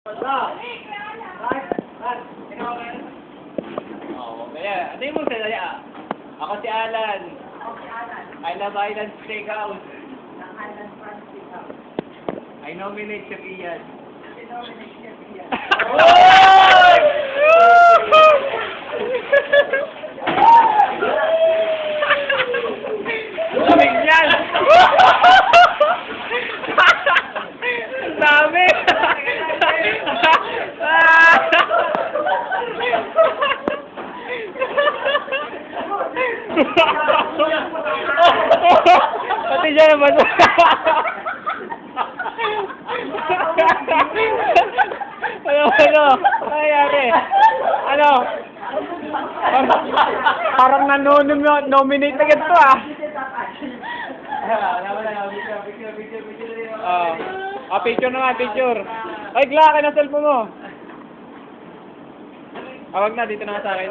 Kaya, ano yung magsalaya? Ako si Alan. I love Island Steakhouse. I nominate Chef Ian. Lamig yan! Dami! Pati siya naman. Ano? Ano nangyari? Ano? Parang nominate na ganito ah. Picture na nga, picture. Ay, Gla, akin ang cellphone mo. Wag na, dito na nga sa akin.